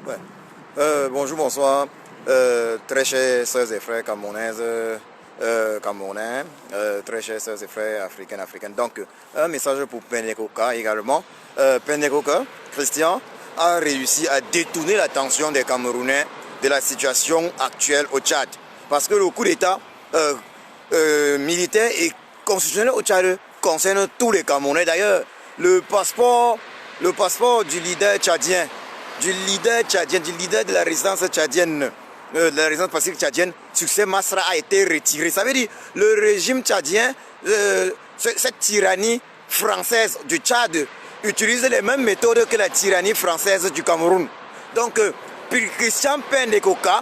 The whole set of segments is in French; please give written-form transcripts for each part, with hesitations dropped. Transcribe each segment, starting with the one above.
Ouais. Bonjour, bonsoir. Très chers sœurs et frères camerounaises, camerounais, très chers sœurs et frères africaines. Donc, un message pour Pendekoka également. Pendekoka, Christian, a réussi à détourner l'attention des Camerounais de la situation actuelle au Tchad. Parce que le coup d'État militaire et constitutionnel au Tchad concerne tous les Camerounais. D'ailleurs, le passeport du leader tchadien, du leader de la résistance tchadienne, de la résistance pacifique tchadienne, Succès Masra, a été retiré. Ça veut dire le régime tchadien, cette tyrannie française du Tchad, utilise les mêmes méthodes que la tyrannie française du Cameroun. Donc, Christian Pendekoka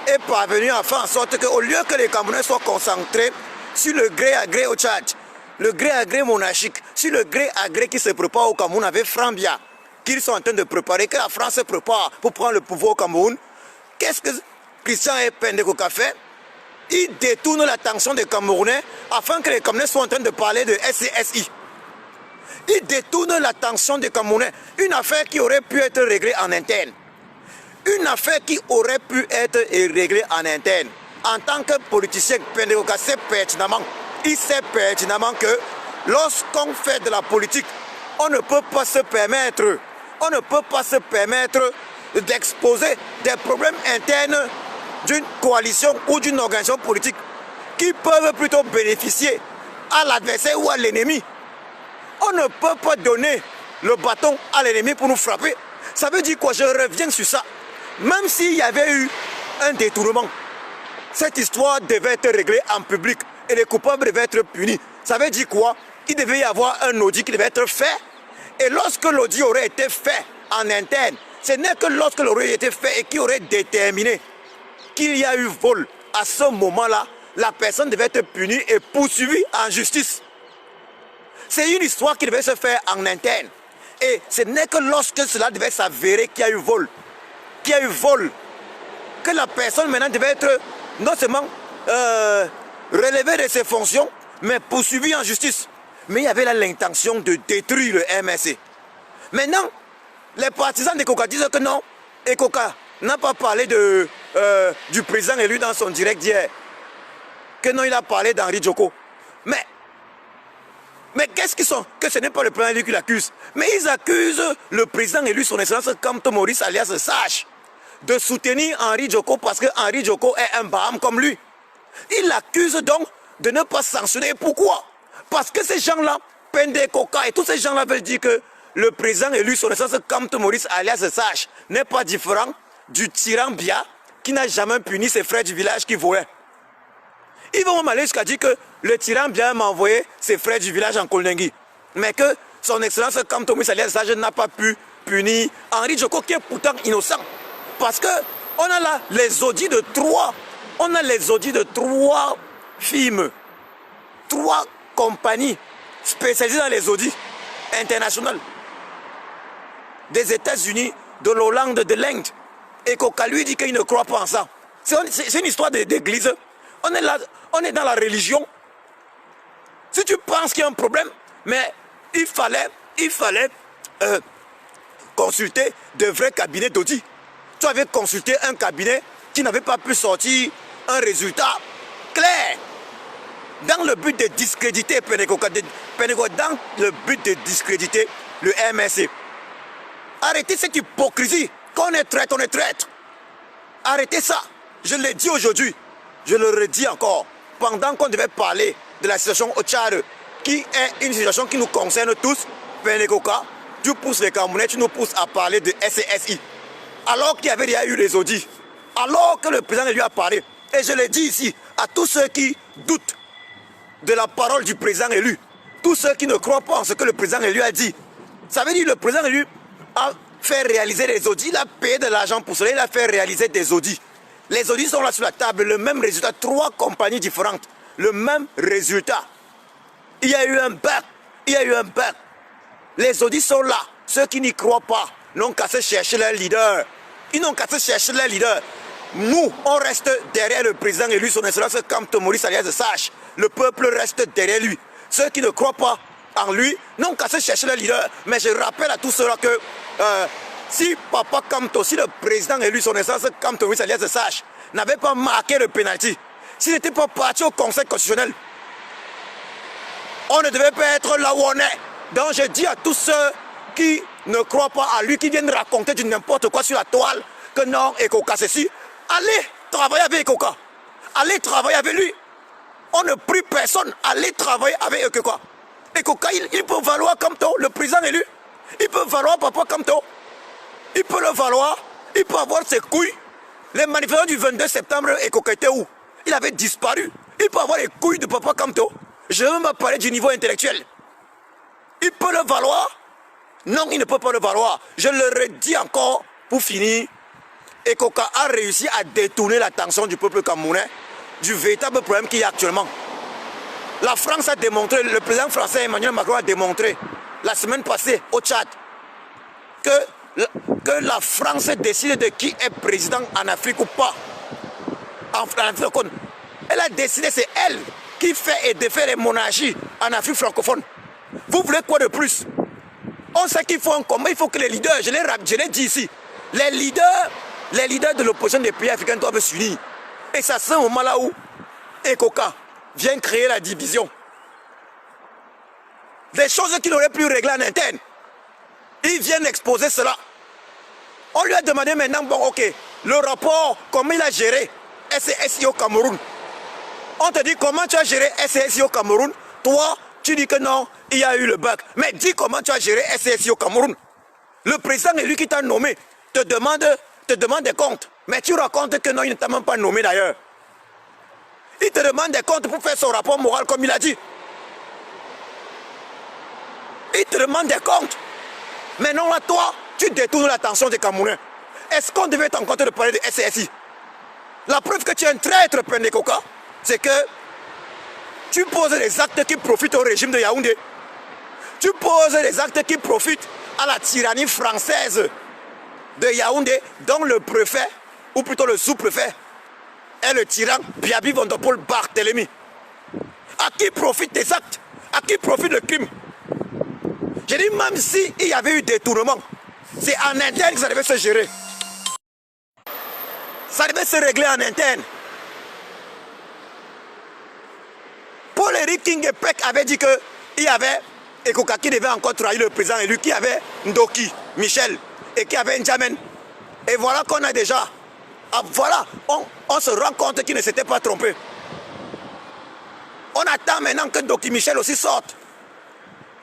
est parvenu à faire en sorte qu'au lieu que les Camerounais soient concentrés sur le gré à gré au Tchad, le gré à gré monarchique, sur le gré à gré qui se prépare au Cameroun avec Frambia, qu'ils sont en train de préparer, que la France se prépare pour prendre le pouvoir au Cameroun, qu'est-ce que Christian Pendekoka fait? Il détourne l'attention des Camerounais afin que les Camerounais soient en train de parler de SCSI. Il détourne l'attention des Camerounais. Une affaire qui aurait pu être réglée en interne. Une affaire qui aurait pu être réglée en interne. En tant que politicien, Pendekoka sait pertinemment, il sait pertinemment que lorsqu'on fait de la politique, on ne peut pas se permettre d'exposer des problèmes internes d'une coalition ou d'une organisation politique qui peuvent plutôt bénéficier à l'adversaire ou à l'ennemi. On ne peut pas donner le bâton à l'ennemi pour nous frapper. Ça veut dire quoi? Je reviens sur ça. Même s'il y avait eu un détournement, cette histoire devait être réglée en public et les coupables devaient être punis. Ça veut dire quoi? Il devait y avoir un audit qui devait être fait. Et lorsque l'audit aurait été fait en interne, ce n'est que lorsque l'audit aurait été fait et qui aurait déterminé qu'il y a eu vol, à ce moment-là, la personne devait être punie et poursuivie en justice. C'est une histoire qui devait se faire en interne. Et ce n'est que lorsque cela devait s'avérer qu'il y a eu vol, que la personne maintenant devait être non seulement relevée de ses fonctions, mais poursuivie en justice. Mais il y avait là l'intention de détruire le MSC. Maintenant, les partisans d'Ekoka disent que non, Ecoca n'a pas parlé du président élu dans son direct d'hier. Que non, il a parlé d'Henri Djoko. Mais qu'est-ce qu'ils sont? Que ce n'est pas le président élu qui l'accuse. Mais ils accusent le président élu, son excellence Kamto Maurice alias Sage, de soutenir Henri Djoko parce que Henri Djoko est un Baham comme lui. Ils l'accusent donc de ne pas sanctionner. Pourquoi? Parce que ces gens-là, Pendekoka et tous ces gens-là veulent dire que le président élu, son excellence Kamto Maurice alias Sage, n'est pas différent du tyran Bia qui n'a jamais puni ses frères du village qui volaient. Ils vont même aller jusqu'à dire que le tyran Bia m'a envoyé ses frères du village en Kolnengi. Mais que son excellence Kamto Maurice alias Sage n'a pas pu punir Henri Djoko qui est pourtant innocent. Parce que on a là les audits de trois. On a les audits de trois films. Trois compagnies spécialisées dans les audits internationaux. Des États-Unis, de l'Hollande, de l'Inde. Et Koka lui dit qu'il ne croit pas en ça. C'est une histoire d'église. On est là, on est dans la religion. Si tu penses qu'il y a un problème, mais il fallait consulter de vrais cabinets d'audit. Tu avais consulté un cabinet qui n'avait pas pu sortir un résultat clair. Dans le but de discréditer Pendekoka, dans le but de discréditer le MSC. Arrêtez cette hypocrisie. Quand on est traître, on est traître. Arrêtez ça. Je l'ai dit aujourd'hui. Je le redis encore. Pendant qu'on devait parler de la situation au Tchad, qui est une situation qui nous concerne tous, Pendekoka, tu pousses les Camerounais, tu nous pousses à parler de SCSI. Alors qu'il y avait déjà eu les audits. Alors que le président lui a parlé. Et je l'ai dit ici à tous ceux qui doutent de la parole du président élu. Tous ceux qui ne croient pas en ce que le président élu a dit. Ça veut dire que le président élu a fait réaliser des audits. Il a payé de l'argent pour cela. Il a fait réaliser des audits. Les audits sont là sur la table. Le même résultat. Trois compagnies différentes. Le même résultat. Il y a eu un bug. Les audits sont là. Ceux qui n'y croient pas n'ont qu'à se chercher leur leader. Ils n'ont qu'à se chercher leur leader. Nous, on reste derrière le président élu, son excellence Kamto Maurice alias Sage. Le peuple reste derrière lui. Ceux qui ne croient pas en lui n'ont qu'à se chercher leur leader. Mais je rappelle à tous ceux-là que Si Papa Kamto, si le président élu, son essence Kamto, oui, alias Sage, n'avait pas marqué le pénalty, s'il n'était pas parti au Conseil constitutionnel, on ne devait pas être là où on est. Donc je dis à tous ceux qui ne croient pas à lui, qui viennent raconter du n'importe quoi sur la toile, que non, Ekoka ceci, allez travailler avec Ekoka. Allez travailler avec lui. On ne prie personne, allez travailler avec Ekoka. Ekoka, il peut valoir Kamto, le président élu. Il peut valoir Papa Kamto. Il peut le valoir, il peut avoir ses couilles. Les manifestants du 22 septembre, Ekoka était où? Il avait disparu. Il peut avoir les couilles de Papa Kamto. Je veux me parler du niveau intellectuel. Il peut le valoir? Non, il ne peut pas le valoir. Je le redis encore pour finir. Ekoka a réussi à détourner l'attention du peuple camerounais du véritable problème qu'il y a actuellement. La France a démontré, le président français Emmanuel Macron a démontré la semaine passée au Tchad que la France décide de qui est président en Afrique ou pas. En Afrique francophone. Elle a décidé, c'est elle qui fait et défait les monarchies en Afrique francophone. Vous voulez quoi de plus? On sait qu'il faut un combat, il faut que les leaders, je l'ai dit ici, les leaders de l'opposition des pays africains doivent s'unir. Et c'est à ce moment-là où Ekoka vient créer la division. Des choses qu'il aurait pu régler en interne. Ils viennent exposer cela. On lui a demandé maintenant, bon ok, le rapport, comment il a géré SCSI au Cameroun. On te dit comment tu as géré SCSI au Cameroun. Toi, tu dis que non, il y a eu le bug. Mais dis comment tu as géré SCSI au Cameroun. Le président élu qui t'a nommé te demande des comptes. Mais tu racontes que non, il ne t'a même pas nommé d'ailleurs. Il te demande des comptes pour faire son rapport moral comme il a dit. Il te demande des comptes. Mais non, là, toi, tu détournes l'attention des Camerounais. Est-ce qu'on devait t'en compter de parler de SCSI? La preuve que tu es un traître, Pendekoka, c'est que tu poses des actes qui profitent au régime de Yaoundé. Tu poses des actes qui profitent à la tyrannie française de Yaoundé, dont le préfet, ou plutôt le sous-préfet, est le tyran Biabi Vondopol Barthélemy. À qui profitent tes actes? À qui profite le crime? J'ai dit, même s'il y avait eu détournement, c'est en interne que ça devait se gérer. Ça devait se régler en interne. Paul-Éric King-Epek avait dit qu'il y avait Ekoka qui devait encore trahir le président élu, qui avait Ndoki, Michel, et qui avait N'Djamen. Et voilà qu'on a déjà. Voilà, on se rend compte qu'il ne s'était pas trompé. On attend maintenant que Ndoki Michel aussi sorte.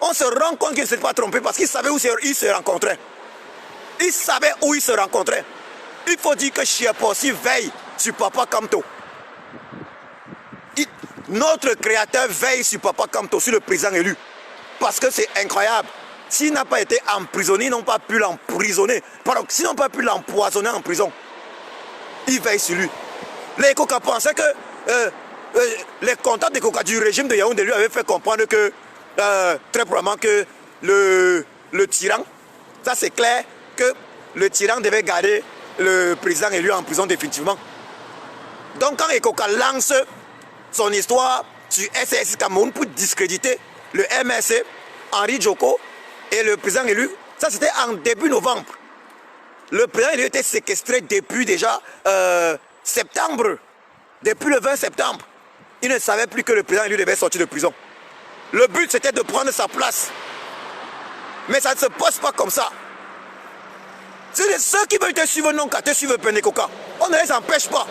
On se rend compte qu'il ne s'était pas trompé parce qu'il savait où il se rencontrait. Il savait où il se rencontrait. Il faut dire que Chiapossi veille sur Papa Kamto. Notre créateur veille sur Papa Kamto, sur le président élu. Parce que c'est incroyable. S'il n'a pas été emprisonné, ils n'ont pas pu l'emprisonner. Pardon, s'ils n'ont pas pu l'empoisonner en prison, il veille sur lui. Les Ekoka pensaient que les contacts d'Ekoka du régime de Yaoundé lui avaient fait comprendre que très probablement que le tyran, ça c'est clair, que le tyran devait garder le président élu en prison définitivement. Donc quand Ekoka lance son histoire sur SCSI Cameroun pour discréditer le MRC, Henri Djoko et le président élu, ça c'était en début novembre. Le président élu était séquestré depuis déjà septembre, depuis le 20 septembre. Il ne savait plus que le président élu devait sortir de prison. Le but c'était de prendre sa place. Mais ça ne se passe pas comme ça. C'est ceux qui veulent te suivre non qu'à te suivre Pendekoka. On ne les empêche pas.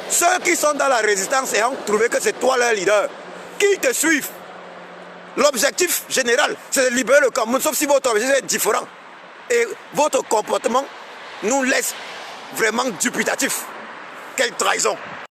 Ceux qui sont dans la résistance et ont trouvé que c'est toi leur leader, qui te suivent. L'objectif général, c'est de libérer le Cameroun, sauf si votre objectif est différent. Et votre comportement nous laisse vraiment dubitatif. Quelle trahison!